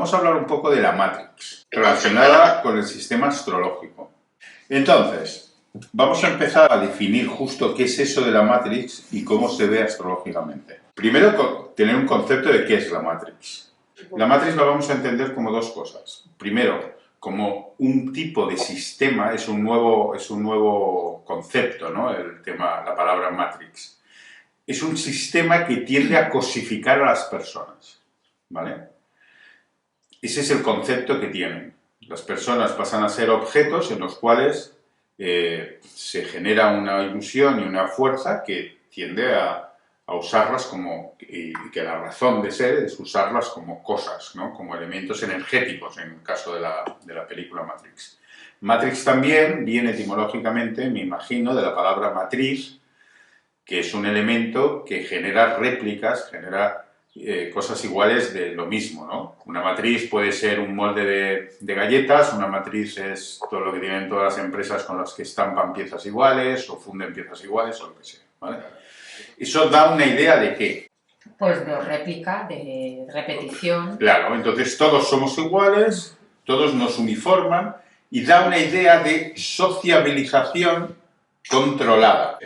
vamos a hablar un poco de la Matrix, relacionada con el sistema astrológico. Entonces, vamos a empezar a definir justo qué es eso de la Matrix y cómo se ve astrológicamente. Primero, tener un concepto de qué es la Matrix. La Matrix la vamos a entender como dos cosas. Primero, como un tipo de sistema, es un nuevo concepto, ¿no? La palabra Matrix. Es un sistema que tiende a cosificar a las personas, ¿vale? Ese es el concepto que tienen. Las personas pasan a ser objetos en los cuales se genera una ilusión y una fuerza que tiende a usarlas como, y que la razón de ser es usarlas como cosas, ¿no? Como elementos energéticos, en el caso de la película Matrix. Matrix también viene etimológicamente, me imagino, de la palabra matriz, que es un elemento que genera réplicas, genera cosas iguales de lo mismo, ¿no? Una matriz puede ser un molde de galletas, una matriz es todo lo que tienen todas las empresas con las que estampan piezas iguales o funden piezas iguales o lo que sea, ¿vale? Eso da una idea de qué. Pues de réplica, de repetición. Claro, entonces todos somos iguales, todos nos uniforman y da una idea de sociabilización controlada.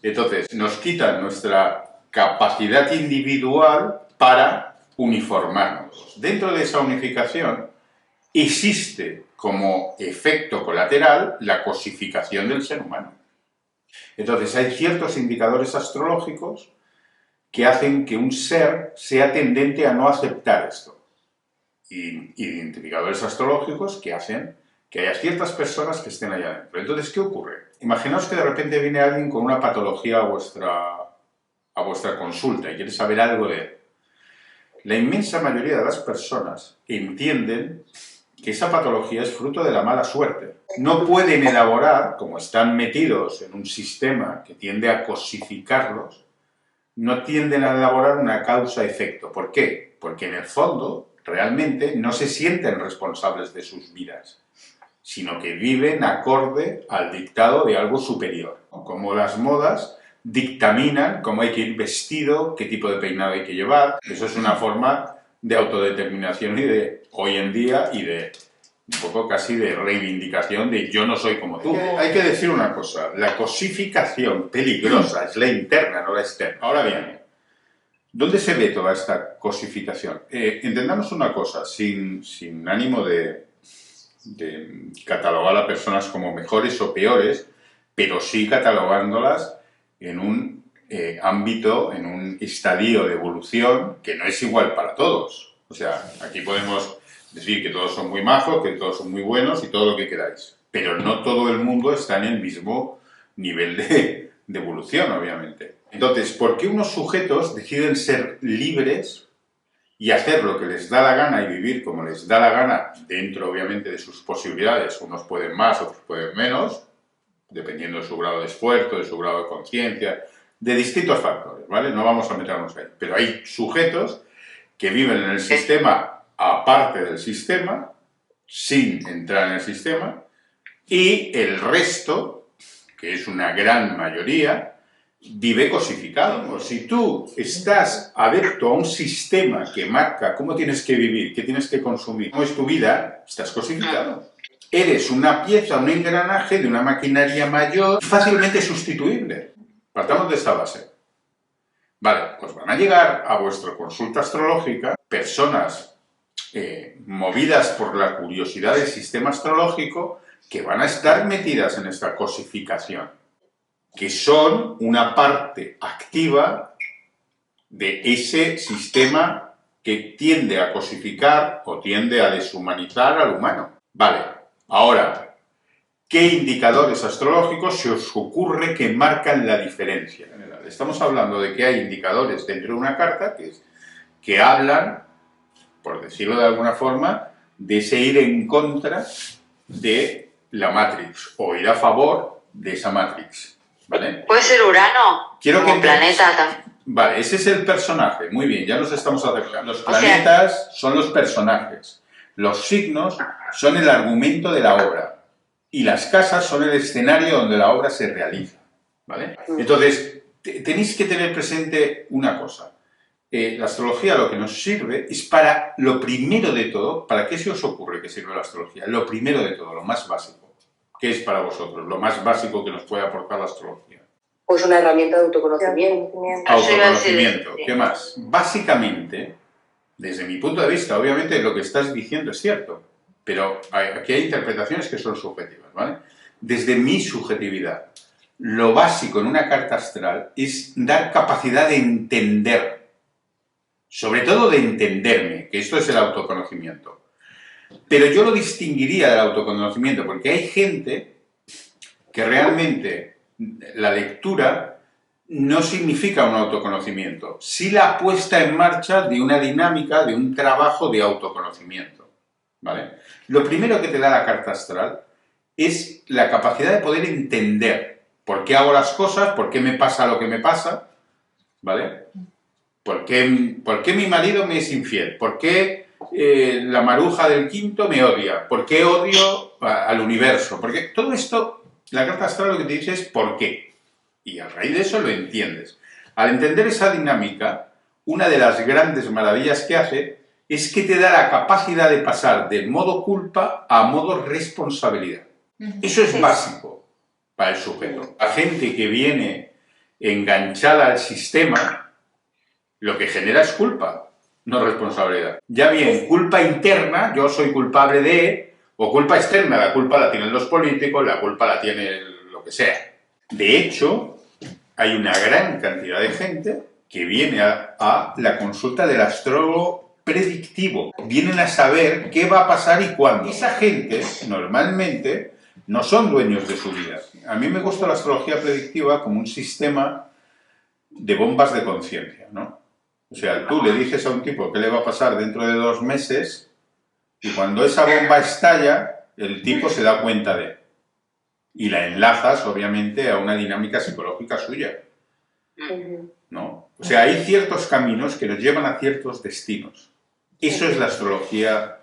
Entonces nos quitan nuestra capacidad individual para uniformarnos. Dentro de esa unificación existe como efecto colateral la cosificación del ser humano. Entonces hay ciertos indicadores astrológicos que hacen que un ser sea tendente a no aceptar esto. Y identificadores astrológicos que hacen que haya ciertas personas que estén allá adentro. Entonces, ¿qué ocurre? Imaginaos que de repente viene alguien con una patología a vuestra consulta y quiere saber algo de él. La inmensa mayoría de las personas entienden que esa patología es fruto de la mala suerte. No pueden elaborar, como están metidos en un sistema que tiende a cosificarlos, no tienden a elaborar una causa-efecto. ¿Por qué? Porque en el fondo, realmente, no se sienten responsables de sus vidas, sino que viven acorde al dictado de algo superior. Como las modas dictaminan cómo hay que ir vestido, qué tipo de peinado hay que llevar. Eso es una forma de autodeterminación y de hoy en día y de un poco casi de reivindicación de yo no soy como tú. Hay que decir una cosa, la cosificación peligrosa es la interna, no la externa. Ahora bien, ¿dónde se ve toda esta cosificación? Entendamos una cosa, sin ánimo de catalogar a personas como mejores o peores, pero sí catalogándolas en un ámbito, en un estadio de evolución que no es igual para todos. O sea, aquí podemos decir que todos son muy majos, que todos son muy buenos y todo lo que queráis. Pero no todo el mundo está en el mismo nivel de evolución, obviamente. Entonces, ¿por qué unos sujetos deciden ser libres y hacer lo que les da la gana y vivir como les da la gana dentro, obviamente, de sus posibilidades? Unos pueden más, otros pueden menos, dependiendo de su grado de esfuerzo, de su grado de conciencia, de distintos factores, ¿vale? No vamos a meternos ahí. Pero hay sujetos que viven en el sistema aparte del sistema, sin entrar en el sistema, y el resto, que es una gran mayoría, vive cosificado. Si tú estás adepto a un sistema que marca cómo tienes que vivir, qué tienes que consumir, cómo es tu vida, estás cosificado. Eres una pieza, un engranaje de una maquinaria mayor fácilmente sustituible. Partamos de esta base. Vale, pues van a llegar a vuestra consulta astrológica personas movidas por la curiosidad del sistema astrológico que van a estar metidas en esta cosificación, que son una parte activa de ese sistema que tiende a cosificar o tiende a deshumanizar al humano. Vale, ahora, ¿qué indicadores astrológicos se os ocurre que marcan la diferencia? Estamos hablando de que hay indicadores dentro de una carta que hablan, por decirlo de alguna forma, de ese ir en contra de la Matrix o ir a favor de esa Matrix, ¿vale? Puede ser Urano, Quiero como que planeta. Vale, ese es el personaje. Muy bien, ya nos estamos acercando. Los planetas son los personajes. Los signos son el argumento de la obra. Y las casas son el escenario donde la obra se realiza, ¿vale? Entonces, tenéis que tener presente una cosa. la astrología lo que nos sirve es para lo primero de todo. ¿Para qué se os ocurre que sirve la astrología? Lo primero de todo, lo más básico. ¿Qué es para vosotros lo más básico que nos puede aportar la astrología? Pues una herramienta de autoconocimiento. Autoconocimiento. ¿Qué más? Básicamente, desde mi punto de vista, obviamente lo que estás diciendo es cierto, pero aquí hay interpretaciones que son subjetivas, ¿vale? Desde mi subjetividad, lo básico en una carta astral es dar capacidad de entender, sobre todo de entenderme, que esto es el autoconocimiento. Pero yo lo distinguiría del autoconocimiento, porque hay gente que realmente la lectura no significa un autoconocimiento, sí la puesta en marcha de una dinámica, de un trabajo de autoconocimiento, ¿vale? Lo primero que te da la carta astral es la capacidad de poder entender por qué hago las cosas, por qué me pasa lo que me pasa, ¿vale? ¿Por qué mi marido me es infiel? ¿Por qué la maruja del quinto me odia? ¿Por qué odio al universo? Porque todo esto, la carta astral lo que te dice es ¿por qué? Y a raíz de eso lo entiendes. Al entender esa dinámica, una de las grandes maravillas que hace es que te da la capacidad de pasar del modo culpa a modo responsabilidad. Eso es básico para el sujeto. La gente que viene enganchada al sistema, lo que genera es culpa, no responsabilidad. Ya bien, culpa interna, yo soy culpable de, o culpa externa, la culpa la tienen los políticos, la culpa la tiene lo que sea. De hecho, hay una gran cantidad de gente que viene a la consulta del astrólogo predictivo. Vienen a saber qué va a pasar y cuándo. Esa gente, normalmente, no son dueños de su vida. A mí me gusta la astrología predictiva como un sistema de bombas de conciencia, ¿no? O sea, tú le dices a un tipo qué le va a pasar dentro de 2 meses y cuando esa bomba estalla, el tipo se da cuenta de. Y la enlazas, obviamente, a una dinámica psicológica suya, ¿no? O sea, hay ciertos caminos que nos llevan a ciertos destinos. Eso es la astrología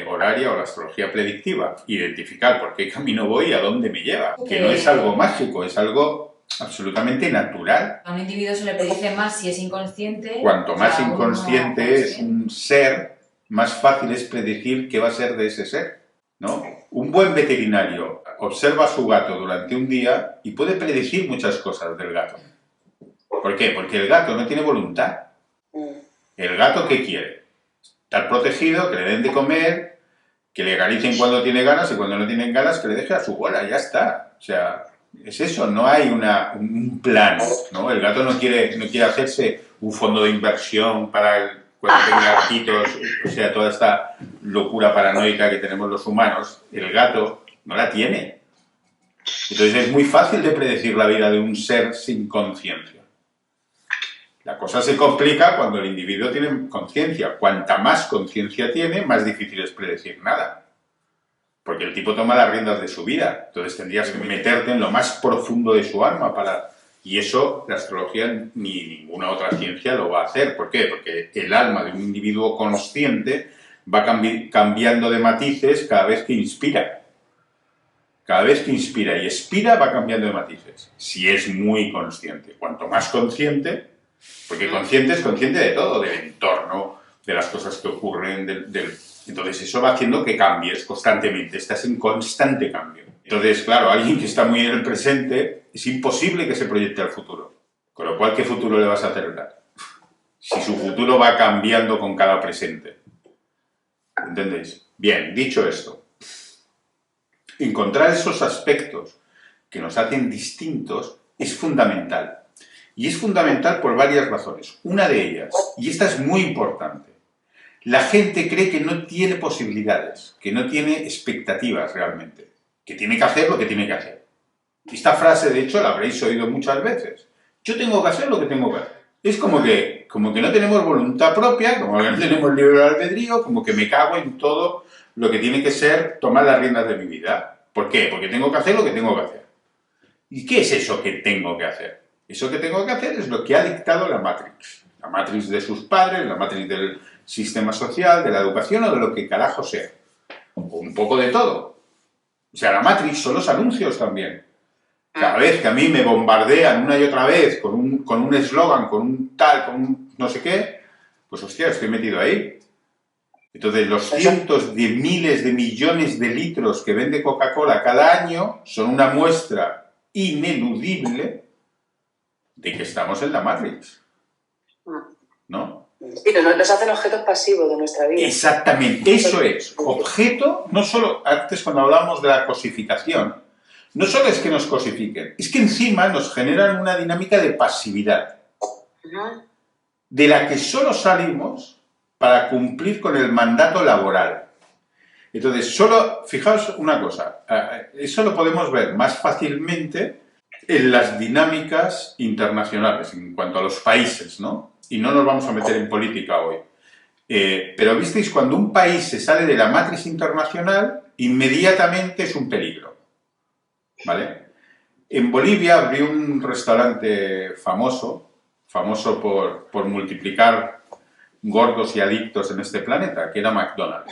horaria o la astrología predictiva. Identificar por qué camino voy y a dónde me lleva. Que no es algo mágico, es algo absolutamente natural. A un individuo se le predice más si es inconsciente. Cuanto más inconsciente es un ser, más fácil es predecir qué va a ser de ese ser, ¿no? Un buen veterinario observa a su gato durante un día y puede predecir muchas cosas del gato. ¿Por qué? Porque el gato no tiene voluntad. ¿El gato qué quiere? Estar protegido, que le den de comer, que le acaricien cuando tiene ganas y cuando no tienen ganas que le deje a su bola, ya está. O sea, es eso, no hay un plan, ¿no? El gato no quiere hacerse un fondo de inversión para cuando tenga gatitos, o sea, toda esta locura paranoica que tenemos los humanos. El gato no la tiene. Entonces es muy fácil de predecir la vida de un ser sin conciencia. La cosa se complica cuando el individuo tiene conciencia. Cuanta más conciencia tiene, más difícil es predecir nada. Porque el tipo toma las riendas de su vida. Entonces tendrías que meterte en lo más profundo de su alma para... Y eso la astrología ni ninguna otra ciencia lo va a hacer. ¿Por qué? Porque el alma de un individuo consciente va cambiando de matices cada vez que inspira. Cada vez que inspira y expira va cambiando de matices. Si es muy consciente. Cuanto más consciente, porque consciente es consciente de todo, del entorno, de las cosas que ocurren, entonces eso va haciendo que cambies constantemente, estás en constante cambio. Entonces, claro, alguien que está muy en el presente, es imposible que se proyecte al futuro. Con lo cual, ¿qué futuro le vas a acercar? Si su futuro va cambiando con cada presente. ¿Entendéis? Bien, dicho esto, encontrar esos aspectos que nos hacen distintos es fundamental. Y es fundamental por varias razones. Una de ellas, y esta es muy importante, la gente cree que no tiene posibilidades, que no tiene expectativas realmente, que tiene que hacer lo que tiene que hacer. Esta frase, de hecho, la habréis oído muchas veces. Yo tengo que hacer lo que tengo que hacer. Es como que no tenemos voluntad propia, como que no tenemos libre albedrío, como que me cago en todo lo que tiene que ser tomar las riendas de mi vida. ¿Por qué? Porque tengo que hacer lo que tengo que hacer. ¿Y qué es eso que tengo que hacer? Eso que tengo que hacer es lo que ha dictado la Matrix. La Matrix de sus padres, la Matrix del sistema social, de la educación o de lo que carajo sea. O un poco de todo. O sea, la Matrix son los anuncios también. Cada vez que a mí me bombardean una y otra vez con un eslogan, con un tal, con un no sé qué, pues hostia, estoy metido ahí. Entonces, los cientos de miles de millones de litros que vende Coca-Cola cada año son una muestra ineludible de que estamos en la Matrix, ¿no? Y nos hacen objetos pasivos de nuestra vida. Exactamente, eso es. Objeto, no solo, antes cuando hablábamos de la cosificación, no solo es que nos cosifiquen, es que encima nos generan una dinámica de pasividad, de la que solo salimos para cumplir con el mandato laboral. Entonces, fijaos una cosa, eso lo podemos ver más fácilmente en las dinámicas internacionales, en cuanto a los países, ¿no? Y no nos vamos a meter en política hoy. Pero visteis, cuando un país se sale de la matriz internacional, inmediatamente es un peligro, ¿vale? En Bolivia abrió un restaurante famoso por multiplicar gordos y adictos en este planeta, que era McDonald's.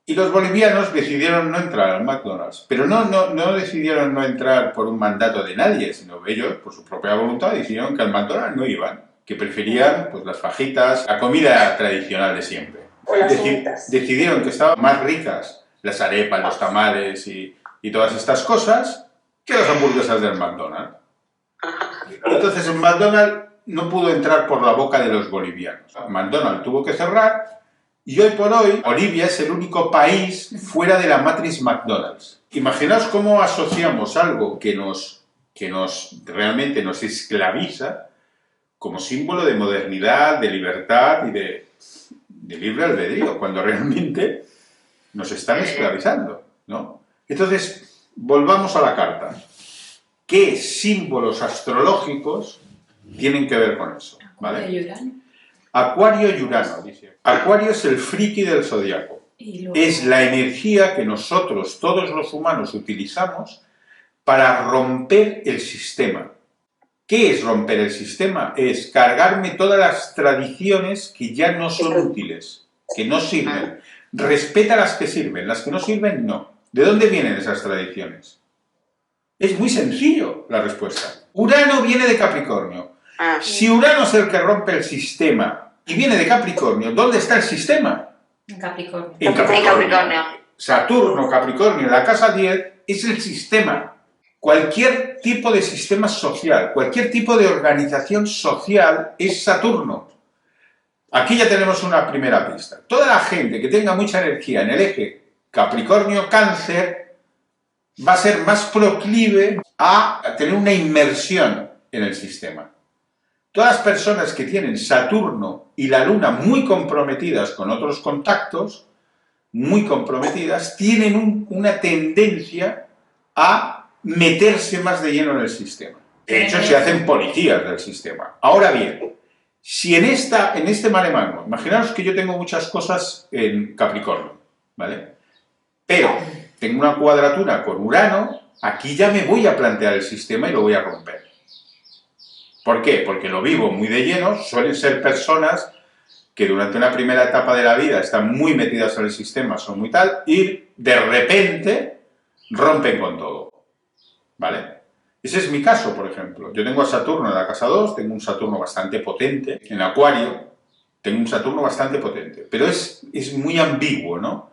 Y los bolivianos decidieron no entrar al McDonald's, pero no decidieron no entrar por un mandato de nadie, sino ellos, por su propia voluntad, decidieron que al McDonald's no iban, que preferían pues, las fajitas, la comida tradicional de siempre. O las frutas. Decidieron que estaban más ricas las arepas, los tamales y todas estas cosas que las hamburguesas del McDonald's. Entonces el McDonald's no pudo entrar por la boca de los bolivianos. McDonald's tuvo que cerrar y hoy por hoy Bolivia es el único país fuera de la matriz McDonald's. Imaginaos cómo asociamos algo que realmente nos esclaviza como símbolo de modernidad, de libertad y de libre albedrío, cuando realmente nos están esclavizando, ¿no? Entonces, volvamos a la carta. ¿Qué símbolos astrológicos tienen que ver con eso? ¿Vale? ¿Acuario y Urano? Acuario y Urano, dice. Acuario es el friki del zodiaco. Es la energía que nosotros, todos los humanos, utilizamos para romper el sistema. ¿Qué es romper el sistema? Es cargarme todas las tradiciones que ya no son útiles, que no sirven. Respeta las que sirven, las que no sirven, no. ¿De dónde vienen esas tradiciones? Es muy sencillo la respuesta. Urano viene de Capricornio. Si Urano es el que rompe el sistema y viene de Capricornio, ¿dónde está el sistema? En Capricornio. En Capricornio. Saturno, Capricornio, la casa 10 es el sistema. Cualquier tipo de sistema social, cualquier tipo de organización social es Saturno. Aquí ya tenemos una primera pista. Toda la gente que tenga mucha energía en el eje Capricornio-Cáncer va a ser más proclive a tener una inmersión en el sistema. Todas las personas que tienen Saturno y la Luna muy comprometidas con otros contactos, muy comprometidas, tienen una tendencia a meterse más de lleno en el sistema. De hecho, se hacen policías del sistema. Ahora bien, si en este mare magnum, imaginaos que yo tengo muchas cosas en Capricornio, ¿vale? Pero tengo una cuadratura con Urano, aquí ya me voy a plantear el sistema y lo voy a romper. ¿Por qué? Porque lo vivo muy de lleno, suelen ser personas que durante una primera etapa de la vida están muy metidas en el sistema, son muy tal, y de repente rompen con todo, ¿vale? Ese es mi caso, por ejemplo. Yo tengo a Saturno en la casa 2, tengo un Saturno bastante potente, en Acuario tengo un Saturno bastante potente, pero es muy ambiguo, ¿no?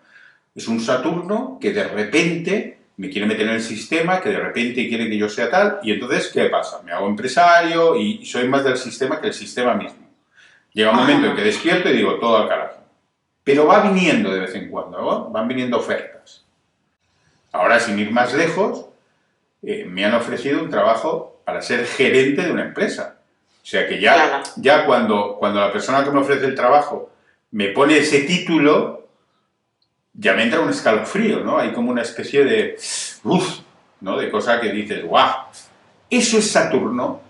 Es un Saturno que de repente me quiere meter en el sistema, que de repente quiere que yo sea tal, y entonces, ¿qué pasa? Me hago empresario y soy más del sistema que el sistema mismo. Llega un momento en que despierto y digo, todo al carajo. Pero va viniendo de vez en cuando, ¿no? Van viniendo ofertas. Ahora, sin ir más lejos, me han ofrecido un trabajo para ser gerente de una empresa. O sea que ya cuando la persona que me ofrece el trabajo me pone ese título, ya me entra un escalofrío, ¿no? Hay como una especie de ¿no? De cosa que dices, ¡guau! Eso es Saturno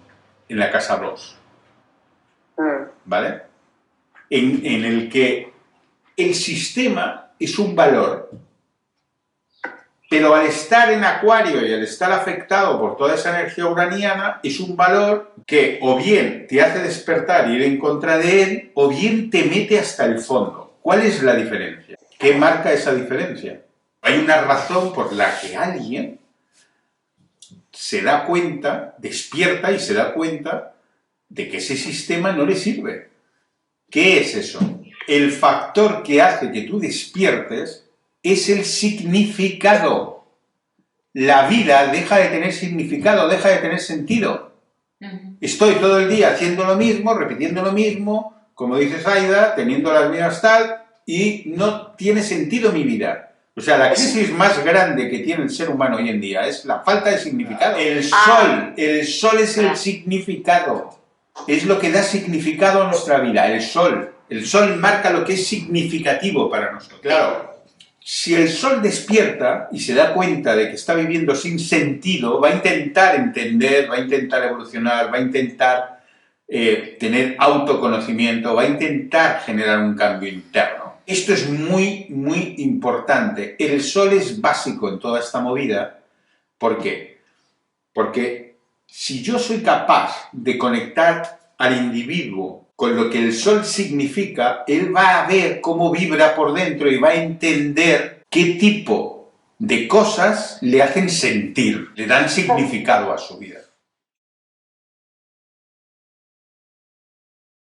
en la casa 2, ¿vale? En el que el sistema es un valor, pero al estar en Acuario y al estar afectado por toda esa energía uraniana, es un valor que o bien te hace despertar y ir en contra de él, o bien te mete hasta el fondo. ¿Cuál es la diferencia? ¿Qué marca esa diferencia? Hay una razón por la que alguien se da cuenta, despierta y se da cuenta de que ese sistema no le sirve. ¿Qué es eso? El factor que hace que tú despiertes es el significado. La vida deja de tener significado, deja de tener sentido. Estoy todo el día haciendo lo mismo, repitiendo lo mismo, como dice Zaida, teniendo las mismas tal, y no tiene sentido mi vida. O sea, la crisis más grande que tiene el ser humano hoy en día es la falta de significado. El sol es el significado. Es lo que da significado a nuestra vida, el sol. El sol marca lo que es significativo para nosotros. Claro, si el sol despierta y se da cuenta de que está viviendo sin sentido, va a intentar entender, va a intentar evolucionar, va a intentar tener autoconocimiento, va a intentar generar un cambio interno. Esto es muy, muy importante. El sol es básico en toda esta movida. ¿Por qué? Porque si yo soy capaz de conectar al individuo con lo que el sol significa, él va a ver cómo vibra por dentro y va a entender qué tipo de cosas le hacen sentir, le dan significado a su vida.